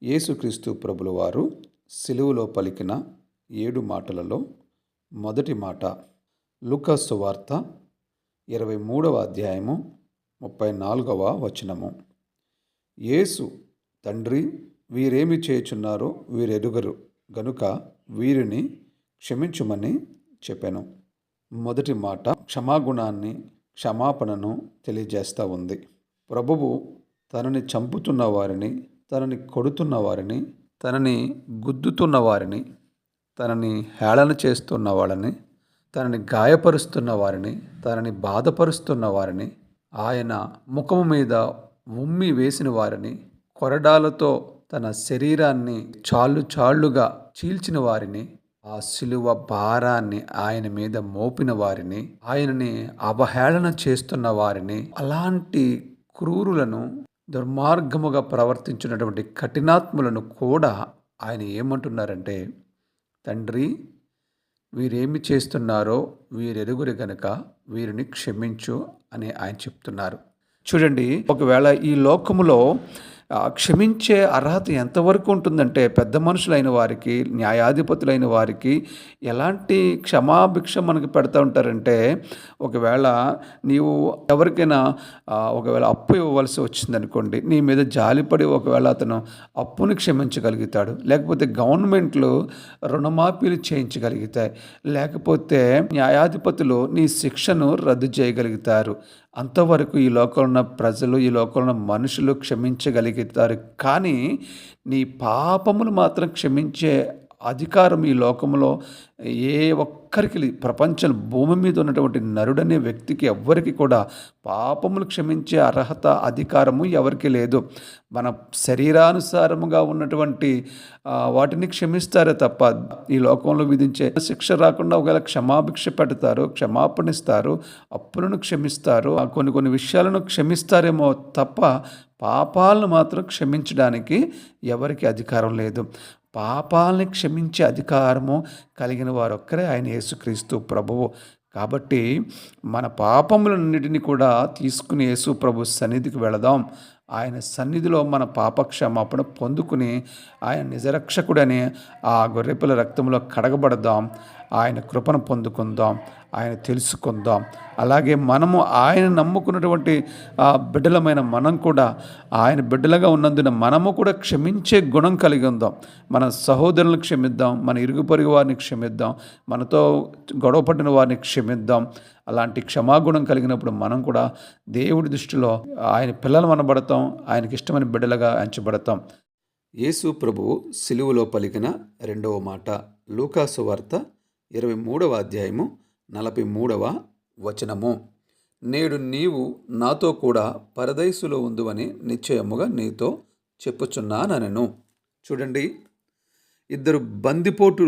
యేసుక్రీస్తు ప్రభుల వారు సిలువలో పలికిన 7 మాటలలో మొదటి మాట లూకా సువార్త 23వ అధ్యాయము 34వ వచనము. యేసు, తండ్రి, వీరేమి చేయుచున్నారో వీరెరుగరు గనుక వీరిని క్షమించుమని చెప్పెను. మొదటి మాట క్షమాగుణాన్ని, క్షమాపణను తెలియజేస్తూ ఉంది. ప్రభువు తనని చంపుతున్న వారిని, తనని కొడుతున్న వారిని, తనని గుద్దుతున్న వారిని, తనని హేళన చేస్తున్న వాళ్ళని, తనని గాయపరుస్తున్న వారిని, తనని బాధపరుస్తున్న వారిని, ఆయన ముఖము మీద ఉమ్మి వేసిన వారిని, కొరడాలతో తన శరీరాన్ని చాళ్ళుగా చీల్చిన వారిని, ఆ సిలువ భారాన్ని ఆయన మీద మోపిన వారిని, ఆయనని అవహేళన చేస్తున్న వారిని, అలాంటి క్రూరులను, దుర్మార్గముగా ప్రవర్తించినటువంటి కఠినాత్ములను కూడా ఆయన ఏమంటున్నారంటే, తండ్రి, వీరేమి చేస్తున్నారో వీరెరుగురు గనుక వీరిని క్షమించు అని ఆయన చెప్తున్నారు. చూడండి, ఒకవేళ ఈ లోకములో క్షమించే అర్హత ఎంతవరకు ఉంటుందంటే, పెద్ద మనుషులైన వారికి, న్యాయాధిపతులైన వారికి ఎలాంటి క్షమాభిక్ష మనకు పెడతా ఉంటారంటే, ఒకవేళ నీవు ఎవరికైనా ఒకవేళ అప్పు ఇవ్వవలసి వచ్చిందనుకోండి, నీ మీద జాలిపడి ఒకవేళ అతను అప్పుని క్షమించగలుగుతాడు. లేకపోతే గవర్నమెంట్లు రుణమాఫీలు చేయించగలుగుతాయి. లేకపోతే న్యాయాధిపతులు నీ శిక్షను రద్దు చేయగలుగుతారు. అంతవరకు ఈ లోకంలో ఉన్న ప్రజలు, ఈ లోకంలో ఉన్న మనుషులు క్షమించగలుగుతారు. కానీ నీ పాపములు మాత్రం క్షమించే అధికారం ఈ లోకంలో ఏ ఒక్కరికి, ప్రపంచం భూమి మీద ఉన్నటువంటి నరుడనే వ్యక్తికి ఎవ్వరికి కూడా పాపములు క్షమించే అర్హత, అధికారము ఎవరికి లేదు. మన శరీరానుసారముగా ఉన్నటువంటి వాటిని క్షమిస్తారే తప్ప ఈ లోకంలో విధించే శిక్ష రాకుండా ఒకవేళ క్షమాభిక్ష పెడతారు, క్షమాపణిస్తారు, అప్పులను క్షమిస్తారు, కొన్ని విషయాలను క్షమిస్తారేమో తప్ప పాపాలను మాత్రం క్షమించడానికి ఎవరికి అధికారం లేదు. పాపాలని క్షమించే అధికారము కలిగిన వారొక్కరే ఆయన యేసుక్రీస్తు ప్రభువు. కాబట్టి మన పాపములన్నిటిని కూడా తీసుకుని యేసు ప్రభు సన్నిధికి వెళదాం. ఆయన సన్నిధిలో మన పాప క్షమాపణ పొందుకుని ఆయన నిజరక్షకుడని ఆ గొర్రెపిల్ల రక్తంలో కడగబడదాం. ఆయన కృపను పొందుకుందాం, ఆయన తెలుసుకుందాం. అలాగే మనము ఆయన నమ్ముకున్నటువంటి బిడ్డలమైన మనం కూడా ఆయన బిడ్డలుగా ఉన్నందున మనము కూడా క్షమించే గుణం కలిగి ఉందాం. మన సహోదరులను క్షమిద్దాం, మన ఇరుగు పొరుగు వారిని క్షమిద్దాం, మనతో గొడవపడిన వారిని క్షమిద్దాం. అలాంటి క్షమాగుణం కలిగినప్పుడు మనం కూడా దేవుడి దృష్టిలో ఆయన పిల్లలు అనబడతాం, ఆయనకి ఇష్టమైన బిడ్డలుగా ఎంచబడతాం. యేసు ప్రభువు సిలువలో పలికిన 2వ మాట లూకా సువార్త 23వ అధ్యాయము 43వ వచనము. నేడు నీవు నాతో కూడా పరదైసులో ఉందువని నిశ్చయముగా నీతో చెప్పుచున్నానెను. చూడండి, ఇద్దరు బందిపోటు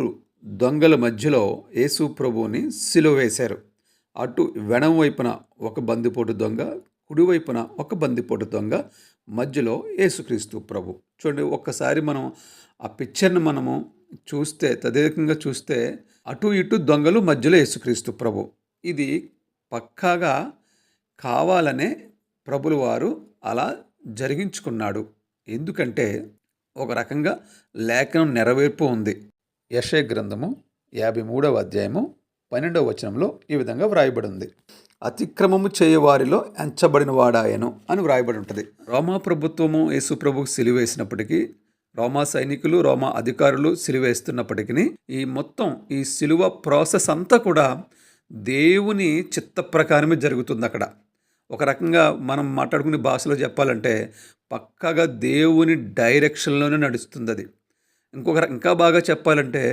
దొంగల మధ్యలో యేసు ప్రభువుని సిలువ వేశారు. అటు వెడం వైపున ఒక బందిపోటు దొంగ, కుడివైపున ఒక బందిపోటు దొంగ, మధ్యలో యేసుక్రీస్తు ప్రభు. చూడండి, ఒక్కసారి మనం ఆ పిక్చర్ని మనము చూస్తే, తదేకంగా చూస్తే, అటు ఇటు దొంగలు, మధ్యలో యేసుక్రీస్తు ప్రభు. ఇది పక్కాగా కావాలనే ప్రభుల వారు అలా జరిగించుకున్నాడు. ఎందుకంటే ఒక రకంగా లేఖనం నెరవేర్పు ఉంది. యెషయా గ్రంథము 53వ అధ్యాయము 12వ వచనంలో ఈ విధంగా వ్రాయబడి ఉంది. అతిక్రమము చేయవారిలో ఎంచబడిన వాడాయను అని వ్రాయబడి ఉంటుంది. రోమా ప్రభుత్వము యేసు ప్రభుకు సిలువేసినప్పటికీ, రోమా సైనికులు, రోమా అధికారులు సిలువేస్తున్నప్పటికీ, ఈ సిలువ ప్రాసెస్ అంతా కూడా దేవుని చిత్త ప్రకారమే జరుగుతుంది. అక్కడ ఒక రకంగా మనం మాట్లాడుకునే భాషలో చెప్పాలంటే పక్కాగా దేవుని డైరెక్షన్లోనే నడుస్తుంది అది. ఇంకా బాగా చెప్పాలంటే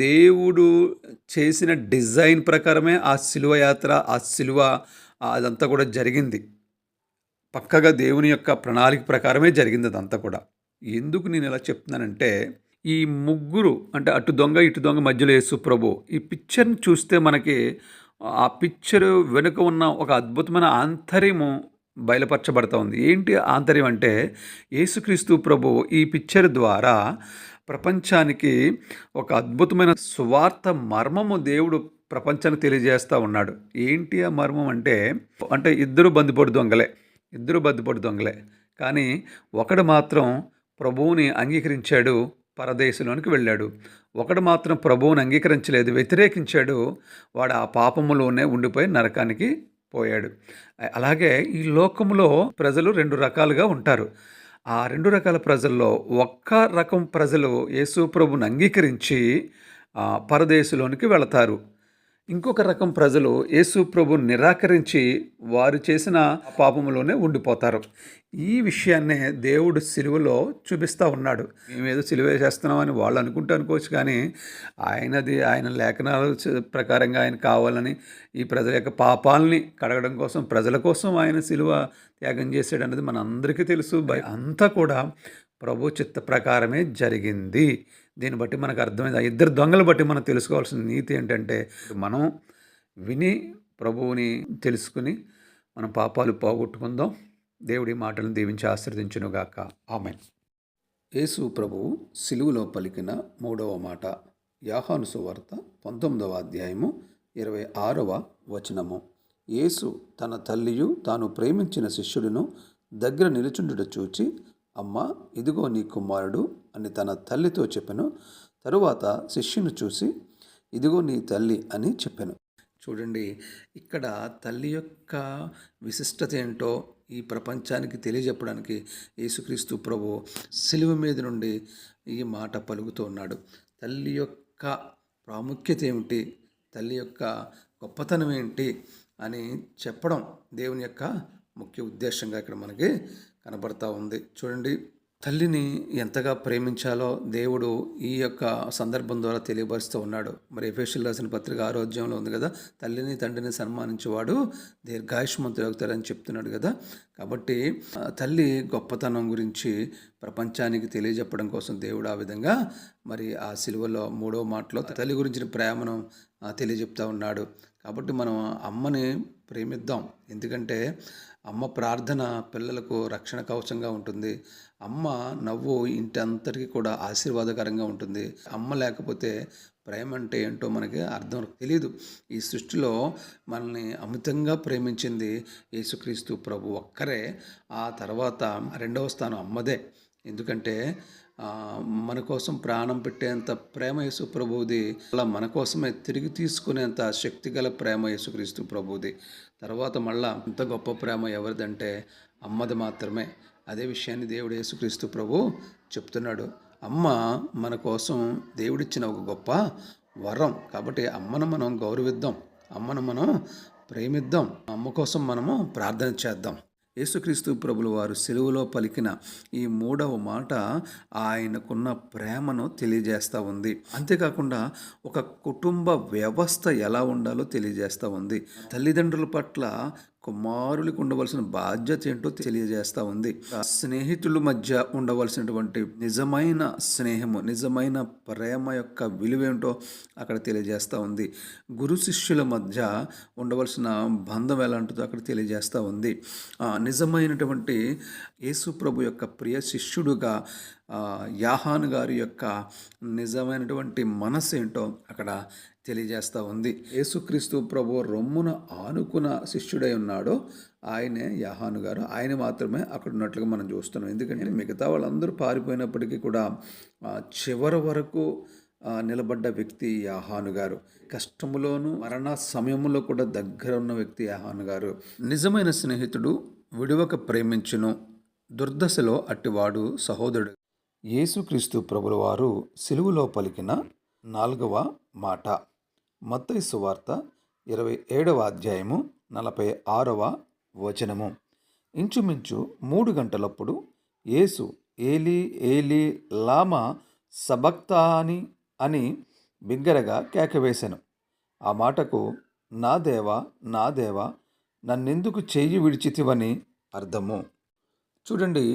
దేవుడు చేసిన డిజైన్ ప్రకారమే ఆ సిలువ యాత్ర, ఆ సిలువ అదంతా కూడా జరిగింది. పక్కగా దేవుని యొక్క ప్రణాళిక ప్రకారమే జరిగింది అదంతా కూడా. ఎందుకు నేను ఇలా చెప్తున్నానంటే, ఈ ముగ్గురు అంటే అటు దొంగ ఇటు దొంగ మధ్యలో యేసు ప్రభు, ఈ పిక్చర్ని చూస్తే మనకి ఆ పిక్చర్ వెనుక ఉన్న ఒక అద్భుతమైన ఆంతర్యము బయలుపరచబడతా ఉంది. ఏంటి ఆంతర్యం అంటే, యేసుక్రీస్తు ప్రభు ఈ పిక్చర్ ద్వారా ప్రపంచానికి ఒక అద్భుతమైన సువార్త మర్మము దేవుడు ప్రపంచానికి తెలియజేస్తూ ఉన్నాడు. ఏంటి ఆ మర్మం అంటే ఇద్దరు బందిపోటు దొంగలే. కానీ ఒకడు మాత్రం ప్రభువుని అంగీకరించాడు, పరదేశంలోనికి వెళ్ళాడు. ఒకడు మాత్రం ప్రభువుని అంగీకరించలేదు, వ్యతిరేకించాడు. వాడు ఆ పాపములోనే ఉండిపోయి నరకానికి పోయాడు. అలాగే ఈ లోకంలో ప్రజలు 2 రకాలుగా ఉంటారు. ఆ 2 రకాల ప్రజల్లో ఒక్క రకం ప్రజలు యేసు ప్రభువుని అంగీకరించి పరదేశంలోనికి వెళతారు. ఇంకొక రకం ప్రజలు యేసు ప్రభువుని నిరాకరించి వారు చేసిన పాపములోనే ఉండిపోతారు. ఈ విషయాన్నే దేవుడు సిలువలో చూపిస్తూ ఉన్నాడు. మేమేదో సిలువ చేస్తున్నామని వాళ్ళు అనుకోవచ్చు, కానీ ఆయన లేఖనాల ప్రకారంగా ఆయన కావాలని ఈ ప్రజల యొక్క పాపాలని కడగడం కోసం, ప్రజల కోసం ఆయన సిలువ త్యాగం చేశాడు అన్నది మనందరికీ తెలుసు. అంతా కూడా ప్రభు చిత్త ప్రకారమే జరిగింది. దీన్ని బట్టి మనకు అర్థమైంది. ఆ 2 దొంగలు బట్టి మనం తెలుసుకోవాల్సిన నీతి ఏంటంటే, మనం విని ప్రభువుని తెలుసుకుని మనం పాపాలు పోగొట్టుకుందాం. దేవుడి మాటలను దీవించి ఆశీర్వదించునుగాక. ఆమేన్. యేసు ప్రభువు సిలువలో పలికిన 3వ మాట. యోహాను సువార్త 19వ అధ్యాయము 26వ వచనము. యేసు తన తల్లియు తాను ప్రేమించిన శిష్యుడును దగ్గర నిలుచుండుట చూచి, అమ్మా, ఇదిగో నీ కుమారుడు అని తన తల్లితో చెప్పెను. తరువాత శిష్యుని చూసి, ఇదిగో నీ తల్లి అని చెప్పెను. చూడండి, ఇక్కడ తల్లి యొక్క విశిష్టత ఏంటో ఈ ప్రపంచానికి తెలియజెప్పడానికి యేసుక్రీస్తు ప్రభు సిలువ మీద నుండి ఈ మాట పలుకుతూ ఉన్నాడు. తల్లి యొక్క ప్రాముఖ్యత ఏమిటి, తల్లి యొక్క గొప్పతనం ఏంటి అని చెప్పడం దేవుని యొక్క ముఖ్య ఉద్దేశంగా ఇక్కడ మనకి కనబడతా ఉంది. చూడండి, తల్లిని ఎంతగా ప్రేమించాలో దేవుడు ఈ యొక్క సందర్భం ద్వారా తెలియపరుస్తూ ఉన్నాడు. మరి ఎఫెసీయులకు రాసిన పత్రిక 6వ అధ్యాయంలో ఉంది కదా, తల్లిని తండ్రిని సన్మానించేవాడు దీర్ఘాయుష్మంతుడు అవుతాడని చెప్తున్నాడు కదా. కాబట్టి తల్లి గొప్పతనం గురించి ప్రపంచానికి తెలియజెప్పడం కోసం దేవుడు ఆ విధంగా మరి ఆ సిలువలో 3వ మాటలో తల్లి గురించిన ప్రేమను తెలియజెప్తా ఉన్నాడు. కాబట్టి మనం అమ్మని ప్రేమిద్దాం. ఎందుకంటే అమ్మ ప్రార్థన పిల్లలకు రక్షణ కవచంగా ఉంటుంది. అమ్మ నవ్వు ఇంటి అంతటికీ కూడా ఆశీర్వాదకరంగా ఉంటుంది. అమ్మ లేకపోతే ప్రేమ అంటే ఏంటో మనకి అర్థం తెలియదు. ఈ సృష్టిలో మనల్ని అమితంగా ప్రేమించింది యేసుక్రీస్తు ప్రభు ఒక్కరే. ఆ తర్వాత 2వ స్థానం అమ్మదే. ఎందుకంటే మన కోసం ప్రాణం పెట్టేంత ప్రేమ యేసు ప్రభువుది. అలా మన కోసమే తిరిగి తీసుకునేంత శక్తిగల ప్రేమ యేసుక్రీస్తు ప్రభువుది. తర్వాత మళ్ళా ఇంత గొప్ప ప్రేమ ఎవరిదంటే అమ్మది మాత్రమే. అదే విషయాన్ని దేవుడు యేసుక్రీస్తు ప్రభు చెప్తున్నాడు. అమ్మ మన కోసం దేవుడిచ్చిన ఒక గొప్ప వరం. కాబట్టి అమ్మను మనం గౌరవిద్దాం, అమ్మను మనం ప్రేమిద్దాం, అమ్మ కోసం మనము ప్రార్థన చేద్దాం. యేసుక్రీస్తు ప్రభులు వారు సిలువలో పలికిన ఈ 3వ మాట ఆయనకున్న ప్రేమను తెలియజేస్తూ ఉంది. అంతేకాకుండా ఒక కుటుంబ వ్యవస్థ ఎలా ఉండాలో తెలియజేస్తూ ఉంది. తల్లిదండ్రుల పట్ల కుమారులకు ఉండవలసిన బాధ్యత ఏంటో తెలియజేస్తూ ఉంది. స్నేహితుల మధ్య ఉండవలసినటువంటి నిజమైన స్నేహము, నిజమైన ప్రేమ యొక్క విలువేంటో అక్కడ తెలియజేస్తూ ఉంది. గురు శిష్యుల మధ్య ఉండవలసిన బంధం ఎలాంటిదో అక్కడ తెలియజేస్తూ ఉంది. నిజమైనటువంటి యేసు ప్రభు యొక్క ప్రియ శిష్యుడుగా యోహాను గారి యొక్క నిజమైనటువంటి మనసు ఏంటో అక్కడ తెలియజేస్తూ ఉంది. యేసుక్రీస్తు ప్రభు రొమ్మున ఆనుకున్న శిష్యుడై ఉన్నాడో ఆయనే యోహాను గారు. ఆయన మాత్రమే అక్కడ ఉన్నట్లుగా మనం చూస్తున్నాం. ఎందుకంటే మిగతా వాళ్ళందరూ పారిపోయినప్పటికీ కూడా చివరి వరకు నిలబడ్డ వ్యక్తి యోహాను గారు. కష్టములోను మరణ సమయంలో కూడా దగ్గర ఉన్న వ్యక్తి యోహాను గారు. నిజమైన స్నేహితుడు విడువక ప్రేమించును, దుర్దశలో అట్టివాడు సహోదరుడు. యేసుక్రీస్తు ప్రభుల వారు సిలువలో పలికిన 4వ మాట. మత్తయి సువార్త 27వ అధ్యాయము 46వ వచనము. ఇంచుమించు 3 గంటలప్పుడు యేసు ఏలీ ఏలీ లామా సబక్తాని అని బిగ్గరగా కేకవేశాను. ఆ మాటకు నా దేవా నా దేవా నన్నెందుకు చెయ్యి విడిచితివని అర్థము. చూడండి,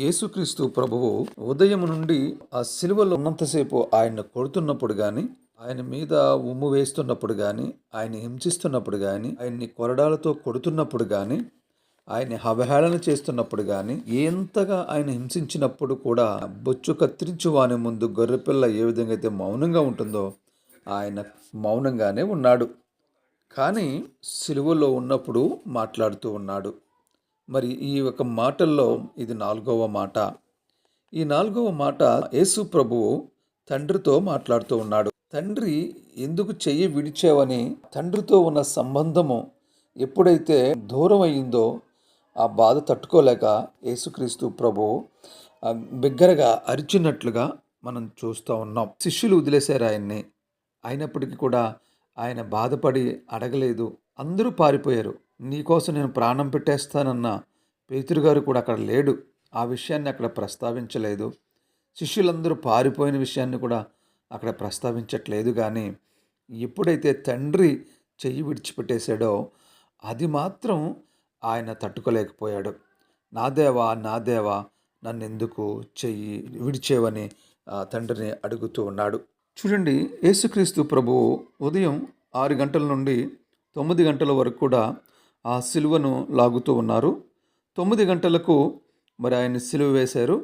యేసుక్రీస్తు ప్రభువు ఉదయం నుండి ఆ సిలువలో ఉన్నంతసేపు ఆయన కొడుతున్నప్పుడు కానీ, ఆయన మీద ఉమ్ము వేస్తున్నప్పుడు కానీ, ఆయన హింసిస్తున్నప్పుడు కానీ, ఆయన్ని కొరడాలతో కొడుతున్నప్పుడు కానీ, ఆయన అవహేళన చేస్తున్నప్పుడు కానీ, ఎంతగా ఆయన హింసించినప్పుడు కూడా బొచ్చు కత్తిరించు వాని ముందు గొర్రెపిల్ల ఏ విధంగా అయితే మౌనంగా ఉంటుందో ఆయన మౌనంగానే ఉన్నాడు. కానీ సిలువలో ఉన్నప్పుడు మాట్లాడుతూ ఉన్నాడు. మరి ఈ యొక్క మాటల్లో ఇది 4వ మాట. ఈ 4వ మాట యేసు ప్రభువు తండ్రితో మాట్లాడుతూ ఉన్నాడు. తండ్రి ఎందుకు చెయ్యి విడిచావని తండ్రితో ఉన్న సంబంధము ఎప్పుడైతే దూరం అయిందో ఆ బాధ తట్టుకోలేక యేసుక్రీస్తు ప్రభువు బిగ్గరగా అరిచినట్లుగా మనం చూస్తూ ఉన్నాం. శిష్యులు వదిలేశారు ఆయన్ని. అయినప్పటికీ కూడా ఆయన బాధపడి అడగలేదు. అందరూ పారిపోయారు. నీకోసం నేను ప్రాణం పెట్టేస్తానన్న పేతురు గారు కూడా అక్కడ లేడు. ఆ విషయాన్ని అక్కడ ప్రస్తావించలేదు. శిష్యులందరూ పారిపోయిన విషయాన్ని కూడా అక్కడ ప్రస్తావించట్లేదు. కానీ ఎప్పుడైతే తండ్రి చెయ్యి విడిచిపెట్టేశాడో అది మాత్రం ఆయన తట్టుకోలేకపోయాడు. నా దేవా నా దేవా నన్నెందుకు చెయ్యి విడిచేవని తండ్రిని అడుగుతూ ఉన్నాడు. చూడండి, యేసుక్రీస్తు ప్రభువు ఉదయం 6 గంటల నుండి 9 గంటల వరకు కూడా ఆ సిలువను లాగుతూ ఉన్నారు. 9 గంటలకు మరి ఆయన సిలువ వేశారు.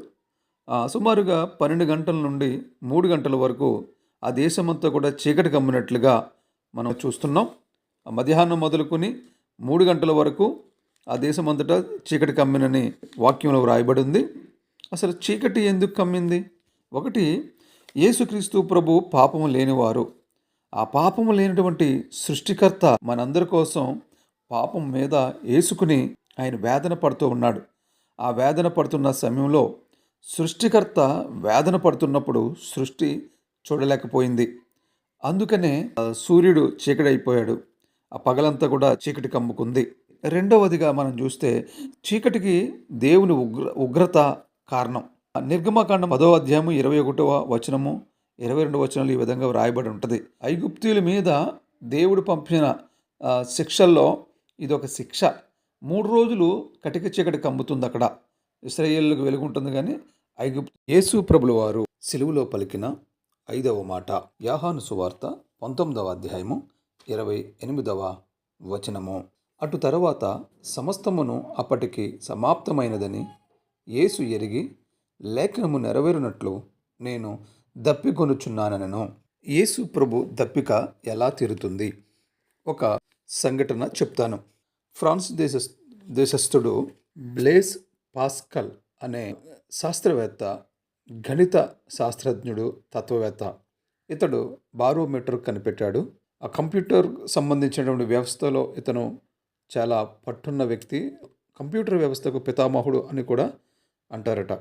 సుమారుగా 12 గంటల నుండి 3 గంటల వరకు ఆ దేశమంతా కూడా చీకటి కమ్మినట్లుగా మనం చూస్తున్నాం. మధ్యాహ్నం మొదలుకొని 3 గంటల వరకు ఆ దేశమంతటా చీకటి కమ్మినని వాక్యంలో వ్రాయబడి ఉంది. అసలు చీకటి ఎందుకు కమ్మింది? ఒకటి, యేసుక్రీస్తు ప్రభు పాపము లేనివారు. ఆ పాపము లేనటువంటి సృష్టికర్త మనందరి కోసం పాపం మీద వేసుకుని ఆయన వేదన పడుతూ ఉన్నాడు. ఆ వేదన పడుతున్న సమయంలో సృష్టికర్త వేదన పడుతున్నప్పుడు సృష్టి చూడలేకపోయింది. అందుకనే సూర్యుడు చీకటైపోయాడు. ఆ పగలంతా కూడా చీకటి కమ్ముకుంది. రెండవదిగా మనం చూస్తే చీకటికి దేవుని ఉగ్రత కారణం. నిర్గమకాండం 10వ అధ్యాయము 21వ వచనము 22 వచనాలు ఈ విధంగా వ్రాయబడి ఉంటుంది. ఐగుప్తీయుల మీద దేవుడు పంపిన శిక్షల్లో ఇదొక శిక్ష. 3 రోజులు కటిక చీకటి కమ్ముతుంది అక్కడ. ఇశ్రాయేలుకు వెలుగుంటుంది కానీ యేసు ప్రభుల వారు సిలువలో పలికిన 5వ మాట యోహాను సువార్త 19వ అధ్యాయము 28వ వచనము. అటు తరువాత సమస్తమును అప్పటికి సమాప్తమైనదని యేసు ఎరిగి లేఖనము నెరవేరునట్లు నేను దప్పికొనుచున్నానను. యేసు ప్రభు దప్పిక ఎలా తీరుతుంది? ఒక సంఘటన చెప్తాను. ఫ్రాన్స్ దేశస్థుడు బ్లేస్ పాస్కల్ అనే శాస్త్రవేత్త, గణిత శాస్త్రజ్ఞుడు, తత్వవేత్త. ఇతడు బారోమీటర్ కనిపెట్టాడు. ఆ కంప్యూటర్ సంబంధించినటువంటి వ్యవస్థలో ఇతను చాలా పట్టున్న వ్యక్తి. కంప్యూటర్ వ్యవస్థకు పితామహుడు అని కూడా అంటారట.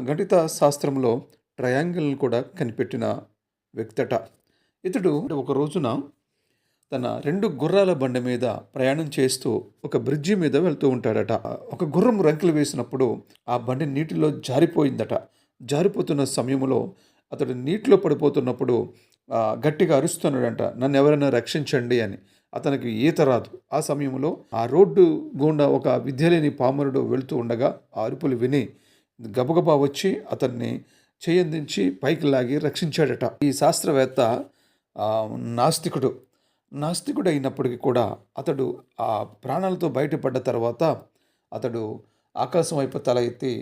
గణిత శాస్త్రంలో ట్రయాంగిల్ని కూడా కనిపెట్టిన వ్యక్తట. ఇతడు ఒక రోజున తన 2 గుర్రాల బండి మీద ప్రయాణం చేస్తూ ఒక బ్రిడ్జి మీద వెళ్తూ ఉంటాడట. ఒక గుర్రం రంకెలు వేసినప్పుడు ఆ బండి నీటిలో జారిపోయిందట. జారిపోతున్న సమయంలో అతడు నీటిలో పడిపోతున్నప్పుడు గట్టిగా అరుస్తున్నాడంట, నన్ను ఎవరైనా రక్షించండి అని. అతనికి ఈత రాదు. ఆ సమయంలో ఆ రోడ్డు గుండా ఒక విద్యలేని పామరుడు వెళుతూ ఉండగా ఆ అరుపులు విని గబగబా వచ్చి అతన్ని చేయందించి పైకి లాగి రక్షించాడట. ఈ శాస్త్రవేత్త నాస్తికుడు అయినప్పటికీ కూడా అతడు ఆ ప్రాణాలతో బయటపడ్డ తర్వాత అతడు ఆకాశం వైపు తల ఎత్తి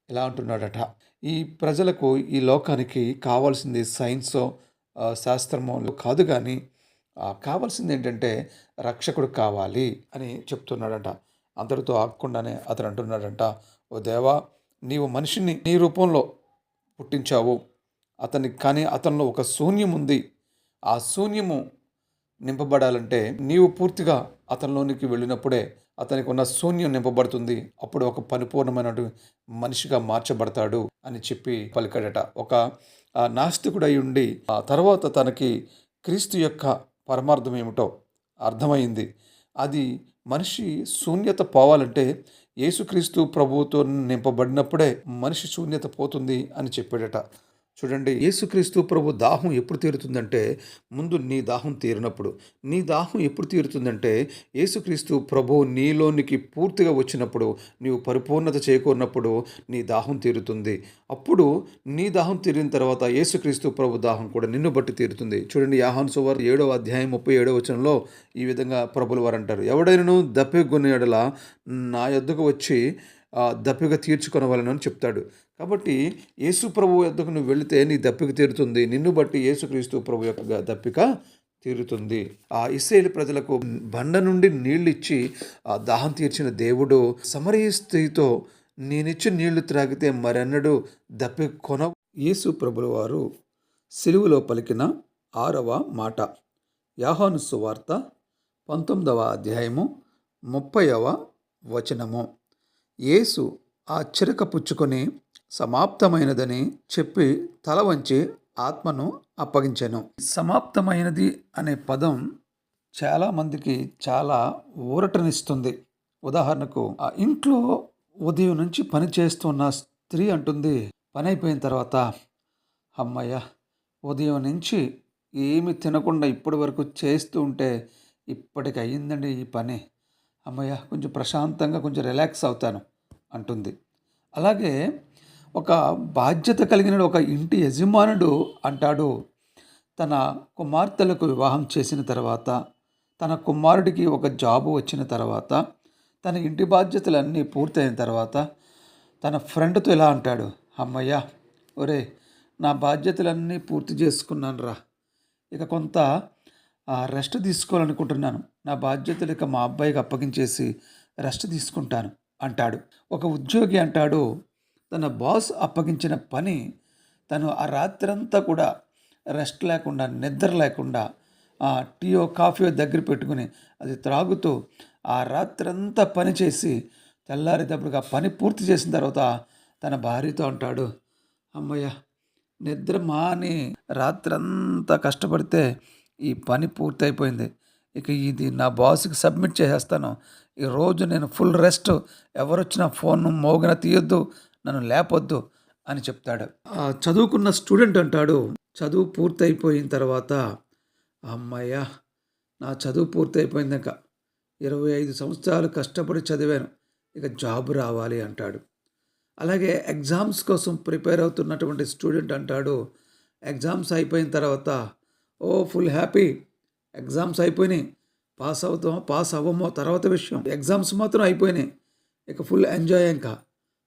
ఇలా అంటున్నాడట, ఈ ప్రజలకు, ఈ లోకానికి కావాల్సింది సైన్సో శాస్త్రమో కాదు, కానీ కావాల్సింది ఏంటంటే రక్షకుడు కావాలి అని చెప్తున్నాడంట. అందరితో ఆగకుండానే అతను అంటున్నాడంట, ఓ దేవా, నీవు మనిషిని నీ రూపంలో పుట్టించావు కానీ అతనిలో ఒక శూన్యం ఉంది. ఆ శూన్యము నింపబడాలంటే నీవు పూర్తిగా అతనిలోనికి వెళ్ళినప్పుడే అతనికి ఉన్న శూన్యం నింపబడుతుంది. అప్పుడు ఒక పరిపూర్ణమైన మనిషిగా మార్చబడతాడు అని చెప్పి పలికాడట. ఒక నాస్తికుడై ఉండి ఆ తర్వాత తనకి క్రీస్తు యొక్క పరమార్థం ఏమిటో అర్థమైంది. అది మనిషి శూన్యత పోవాలంటే యేసుక్రీస్తు ప్రభువుతో నింపబడినప్పుడే మనిషి శూన్యత పోతుంది అని చెప్పాడట. చూడండి, యేసుక్రీస్తు ప్రభు దాహం ఎప్పుడు తీరుతుందంటే ముందు నీ దాహం తీరినప్పుడు. నీ దాహం ఎప్పుడు తీరుతుందంటే యేసుక్రీస్తు ప్రభు నీలోనికి పూర్తిగా వచ్చినప్పుడు, నీవు పరిపూర్ణత చేకూరినప్పుడు నీ దాహం తీరుతుంది. అప్పుడు నీ దాహం తీరిన తర్వాత యేసుక్రీస్తు ప్రభు దాహం కూడా నిన్ను బట్టి తీరుతుంది. చూడండి, యోహాను సువార్త 7వ అధ్యాయం 37వ వచనంలో ఈ విధంగా ప్రభులు వారు అంటారు, ఎవడైనను దప్పికొన్న యెడల నా యొద్దకు వచ్చి దప్పిక తీర్చుకొనవలెను అని చెప్తాడు. కాబట్టి యేసు ప్రభు యొద్దకు నువ్వు వెళితే నీ దప్పిక తీరుతుంది. నిన్ను బట్టి యేసుక్రీస్తు ప్రభు యొక్క దప్పిక తీరుతుంది. ఆ ఇశ్రాయేలు ప్రజలకు బండ నుండి నీళ్ళు ఇచ్చి ఆ దాహం తీర్చిన దేవుడు సమరయ స్త్రీతో నేనిచ్చి నీళ్లు త్రాగితే మరెన్నడూ దప్పి యేసు ప్రభుల వారు సిలువలో పలికిన 6వ మాట. యోహాను సువార్త 19వ అధ్యాయము 30వ వచనము. యేసు ఆ చిరక పుచ్చుకొని సమాప్తమైనదని చెప్పి తల వంచి ఆత్మను అప్పగించెను. సమాప్తమైనది అనే పదం చాలామందికి చాలా ఊరటనిస్తుంది. ఉదాహరణకు, ఆ ఇంట్లో ఉదయం నుంచి పని చేస్తున్న స్త్రీ అంటుంది, పని అయిపోయిన తర్వాత, అమ్మయ్య, ఉదయం నుంచి ఏమి తినకుండా ఇప్పటి వరకు చేస్తూ ఉంటే ఇప్పటికి అయ్యిందండి ఈ పని, అమ్మయ్య, కొంచెం ప్రశాంతంగా కొంచెం రిలాక్స్ అవుతాను అంటుంది. అలాగే ఒక బాధ్యత కలిగిన ఒక ఇంటి యజమానుడు అంటాడు, తన కుమార్తెలకు వివాహం చేసిన తర్వాత, తన కుమారుడికి ఒక జాబు వచ్చిన తర్వాత, తన ఇంటి బాధ్యతలన్నీ పూర్తయిన తర్వాత తన ఫ్రెండ్తో ఇలా అంటాడు, అమ్మయ్య, ఒరే, నా బాధ్యతలన్నీ పూర్తి చేసుకున్నాను రా, ఇక కొంత రెస్ట్ తీసుకోవాలనుకుంటున్నాను, నా బాధ్యతలు ఇక మా అబ్బాయికి అప్పగించేసి రెస్ట్ తీసుకుంటాను అంటాడు. ఒక ఉద్యోగి అంటాడు, తన బాస్ అప్పగించిన పని తను ఆ రాత్రంతా కూడా రెస్ట్ లేకుండా, నిద్ర లేకుండా, టీయో కాఫీయో దగ్గర పెట్టుకుని అది త్రాగుతూ ఆ రాత్రంతా పని చేసి తెల్లారేటప్పటికి ఆ పని పూర్తి చేసిన తర్వాత తన భార్యతో అంటాడు, అమ్మయ్య, నిద్ర మాని రాత్రంతా కష్టపడితే ఈ పని పూర్తయిపోయింది, ఇక ఇది నా బాస్కి సబ్మిట్ చేసేస్తాను, ఈరోజు నేను ఫుల్ రెస్ట్, ఎవరొచ్చినా ఫోన్ మోగిన తీయొద్దు, నన్ను లేపొద్దు అని చెప్తాడు. చదువుకున్న స్టూడెంట్ అంటాడు, చదువు పూర్తయిపోయిన తర్వాత, అమ్మయ్య, నా చదువు పూర్తయిపోయింది, ఇంకా 25 సంవత్సరాలు కష్టపడి చదివాను, ఇక జాబ్ రావాలి అంటాడు. అలాగే ఎగ్జామ్స్ కోసం ప్రిపేర్ అవుతున్నటువంటి స్టూడెంట్ అంటాడు, ఎగ్జామ్స్ అయిపోయిన తర్వాత, ఓ ఫుల్ హ్యాపీ, ఎగ్జామ్స్ అయిపోయినాయి, పాస్ అవుతామో పాస్ అవ్వమో తర్వాత విషయం, ఎగ్జామ్స్ మాత్రం అయిపోయినాయి, ఇక ఫుల్ ఎంజాయ్, ఇంకా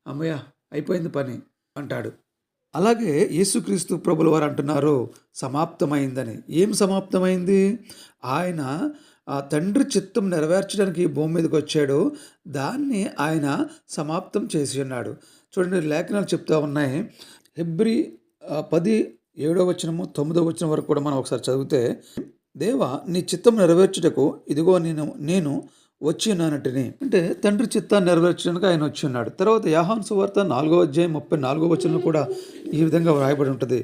అమ్మయ్య, అయిపోయింది పని అంటాడు. అలాగే యేసుక్రీస్తు ప్రభుల వారు అంటున్నారు, సమాప్తమైందని. ఏం సమాప్తమైంది? ఆయన తండ్రి చిత్తం నెరవేర్చడానికి ఈ భూమి మీదకి వచ్చాడు, దాన్ని ఆయన సమాప్తం చేసి ఉన్నాడు. చూడండి, లేఖనాలు చెప్తా ఉన్నాయి. హెబ్రీ 10:7 9 వరకు కూడా మనం ఒకసారి చదివితే, దేవా, నీ చిత్తం నెరవేర్చుటకు ఇదిగో నేను వచ్చి ఉన్నానంటిని. అంటే తండ్రి చిత్తాన్ని నెరవేర్చడానికి ఆయన వచ్చి ఉన్నాడు. తర్వాత యోహాను సువార్త 4వ అధ్యాయం 34 కూడా ఈ విధంగా వ్రాయబడి ఉంటుంది,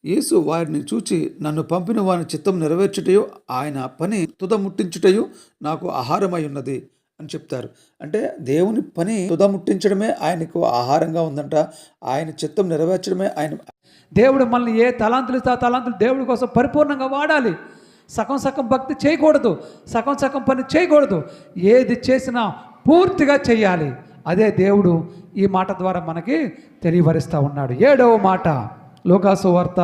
యేసు వారిని చూచి, నన్ను పంపిన వారిని చిత్తం నెరవేర్చుటయు ఆయన పని తుదముట్టించుటయు నాకు ఆహారమై ఉన్నది అని చెప్తారు. అంటే దేవుని పని తుదముట్టించడమే ఆయనకు ఆహారంగా ఉందంట, ఆయన చిత్తం నెరవేర్చడమే ఆయన. దేవుడు మనల్ని ఏ తలాంతులు ఇస్తే ఆ తలాంతులు దేవుడి కోసం పరిపూర్ణంగా వాడాలి. సగం సగం భక్తి చేయకూడదు, సగం సగం పని చేయకూడదు, ఏది చేసినా పూర్తిగా చేయాలి. అదే దేవుడు ఈ మాట ద్వారా మనకి తెలియపరుస్తూ ఉన్నాడు. 7వ మాట, లూకాసు వార్త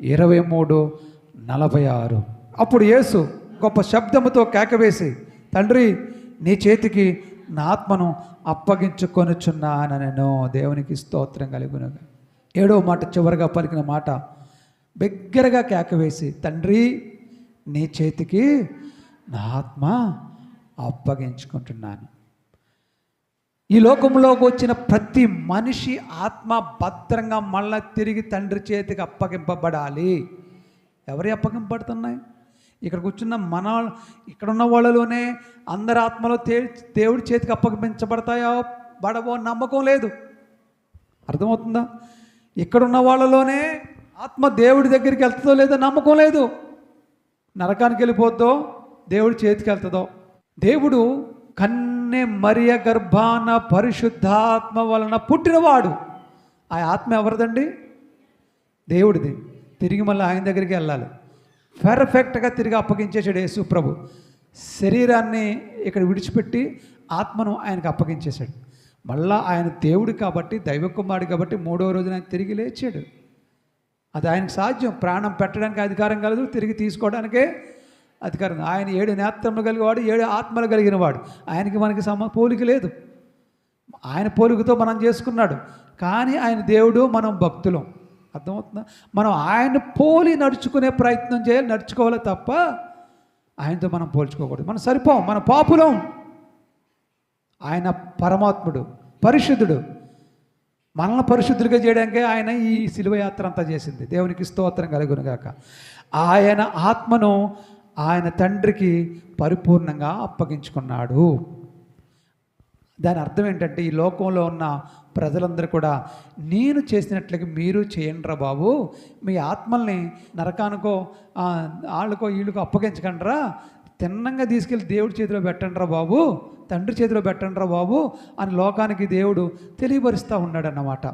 23:46. అప్పుడు యేసు గొప్ప శబ్దముతో కేకవేసి, తండ్రి, నీ చేతికి నా ఆత్మను అప్పగించుకొనుచున్నానెను. దేవునికి స్తోత్రం కలుగునుగా. 7వ మాట చివరిగా పలికిన మాట, బిగ్గరగా కేకవేసి, తండ్రి, నీ చేతికి నా ఆత్మ అప్పగించుకుంటున్నాను. ఈ లోకంలోకి వచ్చిన ప్రతి మనిషి ఆత్మ భద్రంగా మళ్ళా తిరిగి తండ్రి చేతికి అప్పగింపబడాలి. ఎవరి అప్పగింపబడుతున్నాయి? ఇక్కడ కూర్చున్న ఇక్కడున్న వాళ్ళలోనే అందరి ఆత్మలో దేవుడి చేతికి అప్పగించబడతాయో బడవో నమ్మకం లేదు. అర్థమవుతుందా? ఇక్కడున్న వాళ్ళలోనే ఆత్మ దేవుడి దగ్గరికి వెళ్తుందో లేదో నమ్మకం లేదు. నరకానికి వెళ్ళిపోద్దో దేవుడి చేతికి వెళ్తుందో. దేవుడు కన్నె మరియ గర్భాన పరిశుద్ధాత్మ వలన పుట్టినవాడు. ఆ ఆత్మ ఎవరిదండి? దేవుడిది. తిరిగి మళ్ళీ ఆయన దగ్గరికి వెళ్ళాలి. పర్ఫెక్ట్గా తిరిగి అప్పగించేసాడు యేసు ప్రభు. శరీరాన్ని ఇక్కడ విడిచిపెట్టి ఆత్మను ఆయనకు అప్పగించేశాడు. మళ్ళా ఆయన దేవుడు కాబట్టి, దైవ కుమారుడు కాబట్టి 3వ రోజున ఆయన తిరిగి లేచాడు. అది ఆయనకు సాధ్యం. ప్రాణం పెట్టడానికి అధికారం కలదు, తిరిగి తీసుకోవడానికే అధికారం. ఆయన 7 నేత్రములు కలిగినవాడు, 7 ఆత్మలు కలిగిన వాడు. ఆయనకి మనకి పోలిక లేదు. ఆయన పోలికతో మనం చేసుకున్నాడు. కానీ ఆయన దేవుడు, మనం భక్తులం. అర్థమవుతుందా? మనం ఆయన పోలి నడుచుకునే ప్రయత్నం చేయాలి, నడుచుకోవాలి తప్ప ఆయనతో మనం పోల్చుకోకూడదు. మనం సరిపోం, మన పాపులం. ఆయన పరమాత్ముడు, పరిశుద్ధుడు. మనల్ని పరిశుద్ధులుగా చేయడానికే ఆయన ఈ శిలువ యాత్ర అంతా చేసింది. దేవునికి స్తోత్రం కలుగును గాక. ఆయన ఆత్మను ఆయన తండ్రికి పరిపూర్ణంగా అప్పగించుకున్నాడు. దాని అర్థం ఏంటంటే ఈ లోకంలో ఉన్న ప్రజలందరూ కూడా నేను చేసినట్లుగా మీరు చేయండిరా బాబు, మీ ఆత్మల్ని నరకానికో వాళ్ళకో వీళ్ళకో అప్పగించకండిరా, తిన్నంగా తీసుకెళ్ళి దేవుడి చేతిలో పెట్టండిరా బాబు, తండ్రి చేతిలో పెట్టండిరా బాబు అని లోకానికి దేవుడు తెలియపరుస్తూ ఉన్నాడన్నమాట.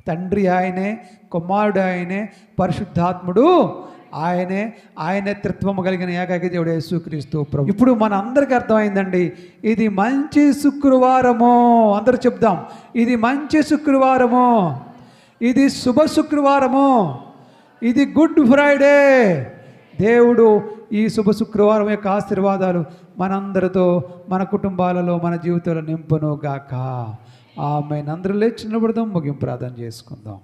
తండ్రి ఆయనే, కుమారుడు ఆయనే, పరిశుద్ధాత్ముడు ఆయనే త్రిత్వము కలిగిన ఏకైక దేవుడు యేసుక్రీస్తు ప్రభు. ఇప్పుడు మన అందరికీ అర్థమైందండి, ఇది మంచి శుక్రవారము. అందరూ చెప్దాం, ఇది మంచి శుక్రవారము, ఇది శుభ శుక్రవారము, ఇది గుడ్ ఫ్రైడే. దేవుడు ఈ శుభ శుక్రవారం యొక్క ఆశీర్వాదాలు మనందరితో, మన కుటుంబాలలో, మన జీవితంలో నింపును గాక. ఆమెన్. అందరూ లేచి నిలబడదాం, ముగింపు ప్రార్థన చేసుకుందాం.